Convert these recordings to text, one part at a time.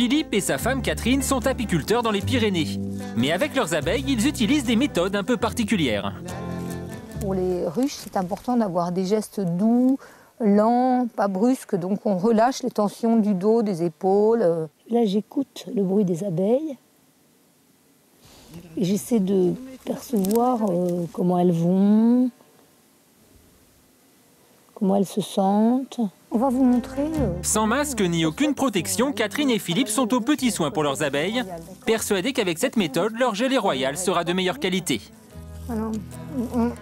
Philippe et sa femme Catherine sont apiculteurs dans les Pyrénées. Mais avec leurs abeilles, ils utilisent des méthodes un peu particulières. Pour les ruches, c'est important d'avoir des gestes doux, lents, pas brusques. Donc on relâche les tensions du dos, des épaules. Là, j'écoute le bruit des abeilles. Et j'essaie de percevoir comment elles vont, comment elles se sentent. On va vous montrer. Sans masque ni aucune protection, Catherine et Philippe sont aux petits soins pour leurs abeilles, persuadés qu'avec cette méthode, leur gelée royale sera de meilleure qualité. Alors,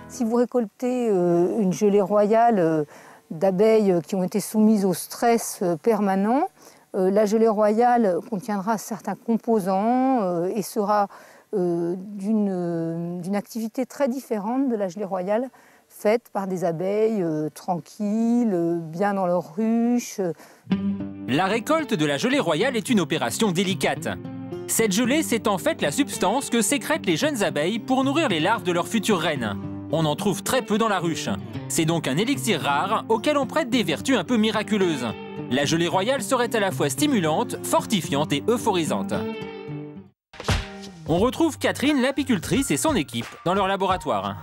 si vous récoltez une gelée royale d'abeilles qui ont été soumises au stress permanent, la gelée royale contiendra certains composants et sera d'une activité très différente de la gelée royale faite par des abeilles tranquilles, bien dans leur ruche. La récolte de la gelée royale est une opération délicate. Cette gelée, c'est en fait la substance que sécrètent les jeunes abeilles pour nourrir les larves de leurs futures reines. On en trouve très peu dans la ruche. C'est donc un élixir rare auquel on prête des vertus un peu miraculeuses. La gelée royale serait à la fois stimulante, fortifiante et euphorisante. On retrouve Catherine, l'apicultrice, et son équipe dans leur laboratoire.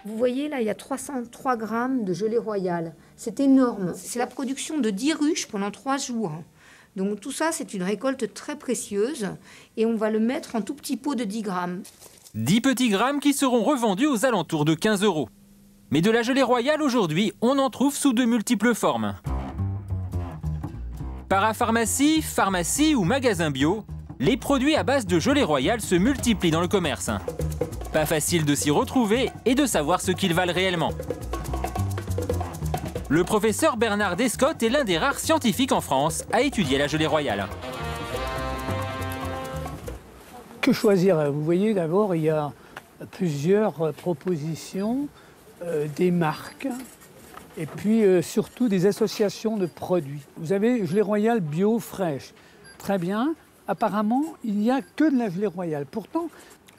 Vous voyez, là, il y a 303 grammes de gelée royale. C'est énorme. C'est la production de 10 ruches pendant 3 jours. Donc tout ça, c'est une récolte très précieuse. Et on va le mettre en tout petits pots de 10 grammes. 10 petits grammes qui seront revendus aux alentours de 15 €. Mais de la gelée royale, aujourd'hui, on en trouve sous de multiples formes. Parapharmacie, pharmacie ou magasin bio, les produits à base de gelée royale se multiplient dans le commerce. Pas facile de s'y retrouver et de savoir ce qu'ils valent réellement. Le professeur Bernard Descotte est l'un des rares scientifiques en France à étudier la gelée royale. Que choisir? Vous voyez, d'abord, il y a plusieurs propositions, des marques, et puis surtout des associations de produits. Vous avez gelée royale bio fraîche. Très bien. Apparemment, il n'y a que de la gelée royale. Pourtant,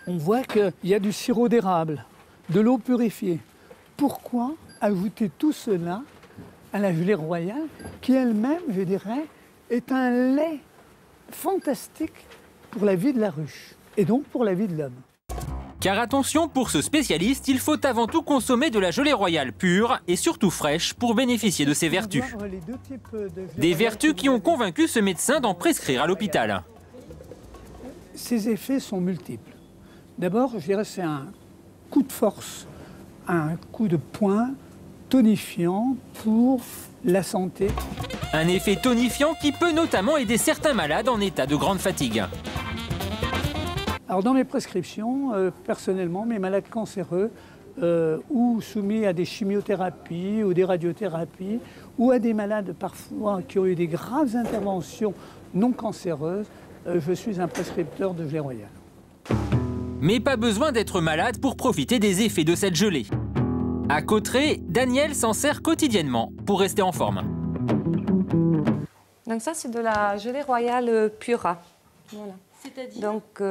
on voit qu'il y a du sirop d'érable, de l'eau purifiée. Pourquoi ajouter tout cela à la gelée royale, qui elle-même, je dirais, est un lait fantastique pour la vie de la ruche, et donc pour la vie de l'homme. Car attention, pour ce spécialiste, il faut avant tout consommer de la gelée royale pure et surtout fraîche pour bénéficier de ses vertus. Des vertus qui ont convaincu ce médecin d'en prescrire à l'hôpital. Ces effets sont multiples. D'abord, je dirais, c'est un coup de force, un coup de poing tonifiant pour la santé. Un effet tonifiant qui peut notamment aider certains malades en état de grande fatigue. Alors dans mes prescriptions, personnellement, mes malades cancéreux ou soumis à des chimiothérapies ou des radiothérapies ou à des malades parfois qui ont eu des graves interventions non cancéreuses, je suis un prescripteur de gelée royale. Mais pas besoin d'être malade pour profiter des effets de cette gelée. À Cauterets, Daniel s'en sert quotidiennement pour rester en forme. Donc ça, c'est de la gelée royale Pura. Voilà. C'est-à-dire? Donc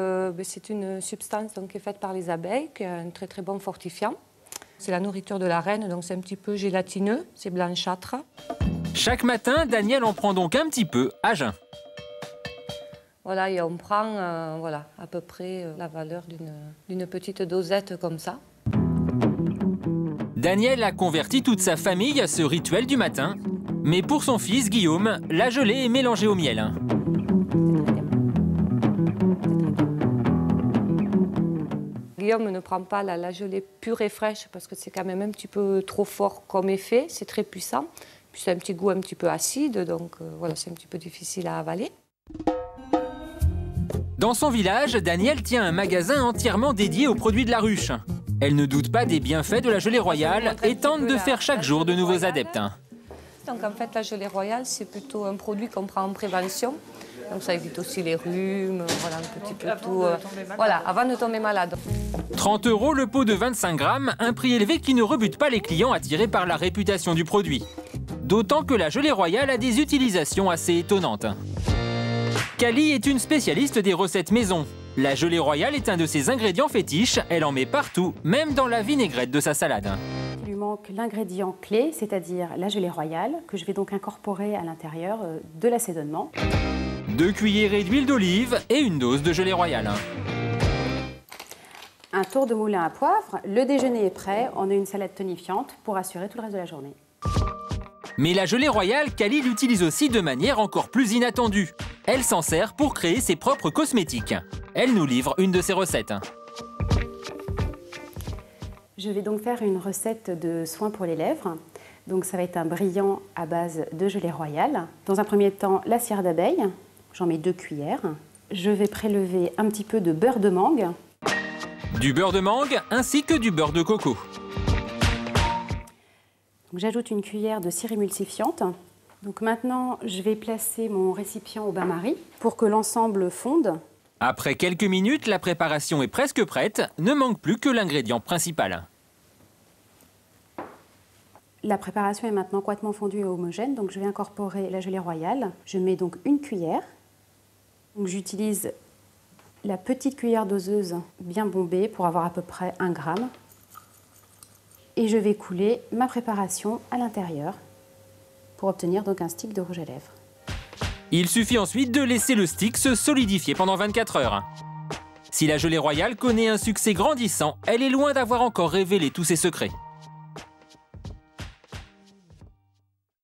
c'est une substance qui est faite par les abeilles, qui est un très très bon fortifiant. C'est la nourriture de la reine, donc c'est un petit peu gélatineux, c'est blanchâtre. Chaque matin, Daniel en prend donc un petit peu à jeun. Voilà, et on prend voilà, à peu près la valeur d'une petite dosette comme ça. Daniel a converti toute sa famille à ce rituel du matin. Mais pour son fils, Guillaume, la gelée est mélangée au miel. Guillaume ne prend pas la gelée pure et fraîche parce que c'est quand même un petit peu trop fort comme effet, c'est très puissant. Puis c'est un petit goût un petit peu acide, donc voilà, c'est un petit peu difficile à avaler. Dans son village, Daniel tient un magasin entièrement dédié aux produits de la ruche. Elle ne doute pas des bienfaits de la gelée royale et tente de faire chaque jour de nouveaux adeptes. Donc en fait, la gelée royale, c'est plutôt un produit qu'on prend en prévention. Donc ça évite aussi les rhumes, voilà, un petit peu tout. Voilà, avant de tomber malade. 30 € le pot de 25 grammes, un prix élevé qui ne rebute pas les clients attirés par la réputation du produit. D'autant que la gelée royale a des utilisations assez étonnantes. Cali est une spécialiste des recettes maison. La gelée royale est un de ses ingrédients fétiches, elle en met partout, même dans la vinaigrette de sa salade. Lui manque l'ingrédient clé, c'est-à-dire la gelée royale, que je vais donc incorporer à l'intérieur de l'assaisonnement. 2 cuillerées d'huile d'olive et une dose de gelée royale. Un tour de moulin à poivre, le déjeuner est prêt, on a une salade tonifiante pour assurer tout le reste de la journée. Mais la gelée royale, Khalil l'utilise aussi de manière encore plus inattendue. Elle s'en sert pour créer ses propres cosmétiques. Elle nous livre une de ses recettes. Je vais donc faire une recette de soins pour les lèvres. Donc ça va être un brillant à base de gelée royale. Dans un premier temps, la cire d'abeille. J'en mets 2 cuillères. Je vais prélever un petit peu de beurre de mangue. Du beurre de mangue ainsi que du beurre de coco. J'ajoute une cuillère de cire émulsifiante. Donc maintenant, je vais placer mon récipient au bain-marie pour que l'ensemble fonde. Après quelques minutes, la préparation est presque prête. Ne manque plus que l'ingrédient principal. La préparation est maintenant complètement fondue et homogène, donc je vais incorporer la gelée royale. Je mets donc une cuillère. J'utilise la petite cuillère doseuse bien bombée pour avoir à peu près 1 gramme. Et je vais couler ma préparation à l'intérieur pour obtenir donc un stick de rouge à lèvres. Il suffit ensuite de laisser le stick se solidifier pendant 24 heures. Si la gelée royale connaît un succès grandissant, elle est loin d'avoir encore révélé tous ses secrets.